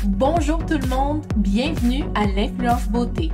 Bonjour tout le monde, bienvenue à l'Influence Beauté.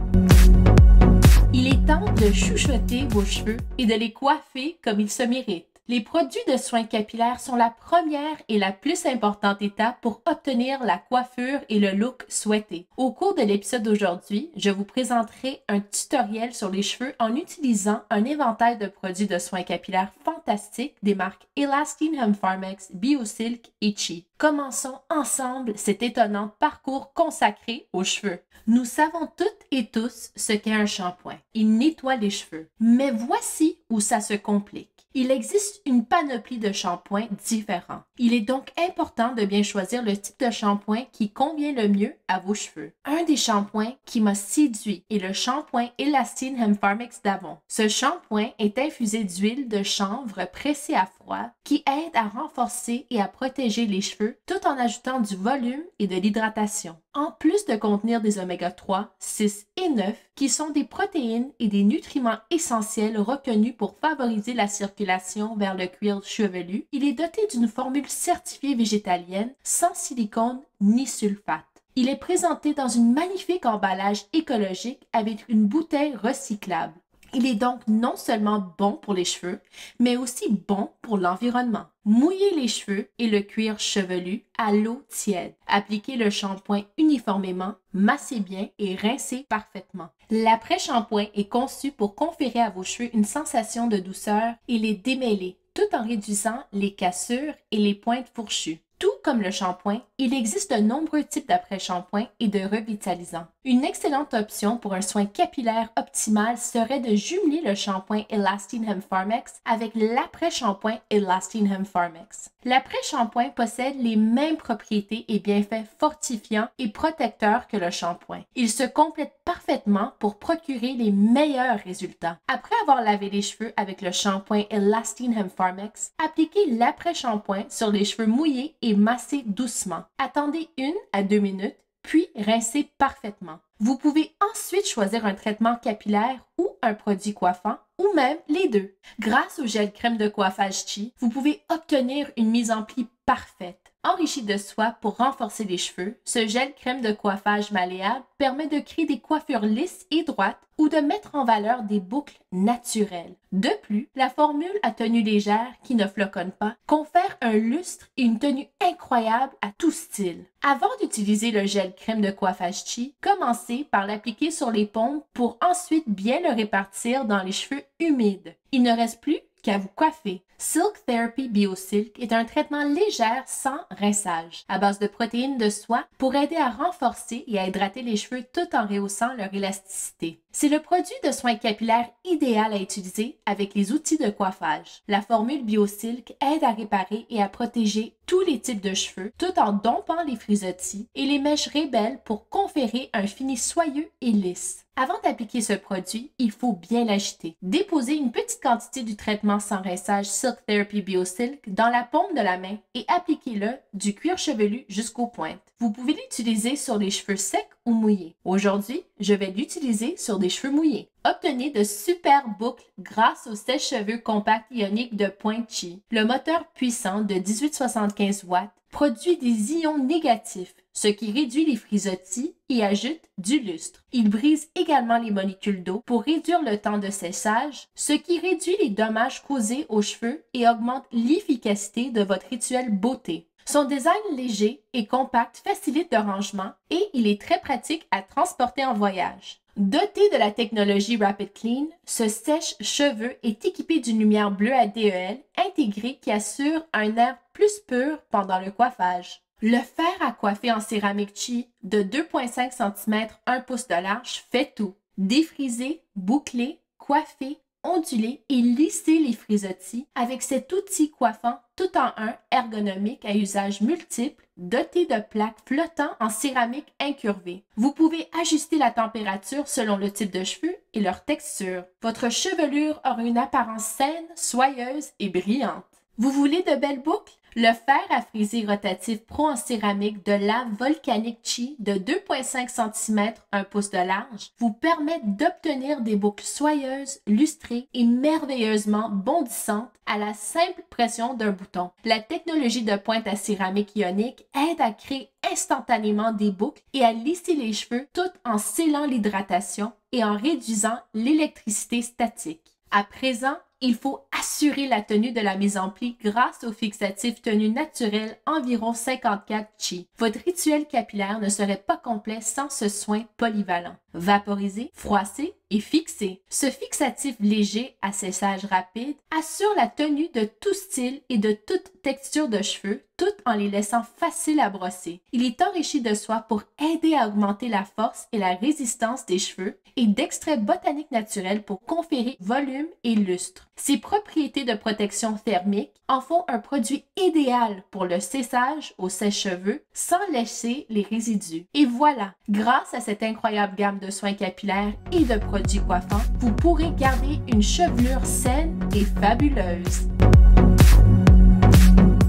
Il est temps de chouchouter vos cheveux et de les coiffer comme ils se méritent. Les produits de soins capillaires sont la première et la plus importante étape pour obtenir la coiffure et le look souhaité. Au cours de l'épisode d'aujourd'hui, je vous présenterai un tutoriel sur les cheveux en utilisant un éventail de produits de soins capillaires fantastiques des marques Elastine Hem Pharmex, Biosilk et Chi. Commençons ensemble cet étonnant parcours consacré aux cheveux. Nous savons toutes et tous ce qu'est un shampoing. Il nettoie les cheveux. Mais voici où ça se complique. Il existe une panoplie de shampoings différents. Il est donc important de bien choisir le type de shampoing qui convient le mieux à vos cheveux. Un des shampoings qui m'a séduit est le shampoing Elastine Hem Pharmex d'Avon. Ce shampoing est infusé d'huile de chanvre pressée à froid qui aide à renforcer et à protéger les cheveux tout en ajoutant du volume et de l'hydratation. En plus de contenir des oméga 3, 6 et 9 qui sont des protéines et des nutriments essentiels reconnus pour favoriser la circulation vers le cuir chevelu, il est doté d'une formule certifiée végétalienne sans silicone ni sulfate. Il est présenté dans un magnifique emballage écologique avec une bouteille recyclable. Il est donc non seulement bon pour les cheveux, mais aussi bon pour l'environnement. Mouillez les cheveux et le cuir chevelu à l'eau tiède. Appliquez le shampoing uniformément, massez bien et rincez parfaitement. L'après-shampoing est conçu pour conférer à vos cheveux une sensation de douceur et les démêler, tout en réduisant les cassures et les pointes fourchues. Tout comme le shampoing, il existe de nombreux types d'après-shampoing et de revitalisants. Une excellente option pour un soin capillaire optimal serait de jumeler le shampoing Elastine Hem Pharmex avec l'après-shampoing Elastine Hem Pharmex. L'après-shampoing possède les mêmes propriétés et bienfaits fortifiants et protecteurs que le shampoing. Il se complète parfaitement pour procurer les meilleurs résultats. Après avoir lavé les cheveux avec le shampoing Elastine Hem Pharmex, appliquez l'après-shampoing sur les cheveux mouillés et massez doucement. Attendez 1 à 2 minutes, puis rincez parfaitement. Vous pouvez ensuite choisir un traitement capillaire ou un produit coiffant, ou même les deux. Grâce au gel crème de coiffage Chi, vous pouvez obtenir une mise en pli parfaite. Enrichi de soie pour renforcer les cheveux, ce gel crème de coiffage malléable permet de créer des coiffures lisses et droites ou de mettre en valeur des boucles naturelles. De plus, la formule à tenue légère qui ne floconne pas confère un lustre et une tenue incroyable à tout style. Avant d'utiliser le gel crème de coiffage Chi, commencez par l'appliquer sur les pompes pour ensuite bien le répartir dans les cheveux humides. Il ne reste plus qu'à vous coiffer. Silk Therapy Biosilk est un traitement léger sans rinçage, à base de protéines de soie pour aider à renforcer et à hydrater les cheveux tout en rehaussant leur élasticité. C'est le produit de soins capillaires idéal à utiliser avec les outils de coiffage. La formule Biosilk aide à réparer et à protéger tous les types de cheveux tout en dompant les frisottis et les mèches rebelles pour conférer un fini soyeux et lisse. Avant d'appliquer ce produit, il faut bien l'agiter. Déposez une petite quantité du traitement sans rinçage Silk Therapy Biosilk dans la paume de la main et appliquez-le du cuir chevelu jusqu'aux pointes. Vous pouvez l'utiliser sur les cheveux secs ou mouillés. Aujourd'hui, je vais l'utiliser sur des cheveux mouillés. Obtenez de super boucles grâce au sèche-cheveux compact ionique de Pointe Chi. Le moteur puissant de 1875 watts produit des ions négatifs, ce qui réduit les frisottis et ajoute du lustre. Il brise également les molécules d'eau pour réduire le temps de séchage, ce qui réduit les dommages causés aux cheveux et augmente l'efficacité de votre rituel beauté. Son design léger et compact facilite le rangement et il est très pratique à transporter en voyage. Doté de la technologie Rapid Clean, ce sèche-cheveux est équipé d'une lumière bleue à DEL intégrée qui assure un air plus pur pendant le coiffage. Le fer à coiffer en céramique Chi de 2,5 cm 1 pouce de large fait tout. Défriser, boucler, coiffer, onduler et lisser les frisottis avec cet outil coiffant tout en un ergonomique à usage multiple doté de plaques flottant en céramique incurvée. Vous pouvez ajuster la température selon le type de cheveux et leur texture. Votre chevelure aura une apparence saine, soyeuse et brillante. Vous voulez de belles boucles? Le fer à friser rotatif pro en céramique de lave volcanique Qi de 2,5 cm, 1 pouce de large, vous permet d'obtenir des boucles soyeuses, lustrées et merveilleusement bondissantes à la simple pression d'un bouton. La technologie de pointe à céramique ionique aide à créer instantanément des boucles et à lisser les cheveux tout en scellant l'hydratation et en réduisant l'électricité statique. À présent, il faut assurer la tenue de la mise en pli grâce au fixatif tenue naturel environ 54 Qi. Votre rituel capillaire ne serait pas complet sans ce soin polyvalent. Vaporiser, froisser et fixer. Ce fixatif léger à séchage rapide assure la tenue de tout style et de toute texture de cheveux, tout en les laissant faciles à brosser. Il est enrichi de soie pour aider à augmenter la force et la résistance des cheveux et d'extraits botaniques naturels pour conférer volume et lustre. Ses propriétés de protection thermique en font un produit idéal pour le séchage au sèche-cheveux sans laisser les résidus. Et voilà, grâce à cette incroyable gamme de soins capillaires et de produits coiffants, vous pourrez garder une chevelure saine et fabuleuse.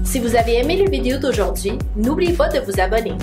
Si vous avez aimé la vidéo d'aujourd'hui, n'oubliez pas de vous abonner.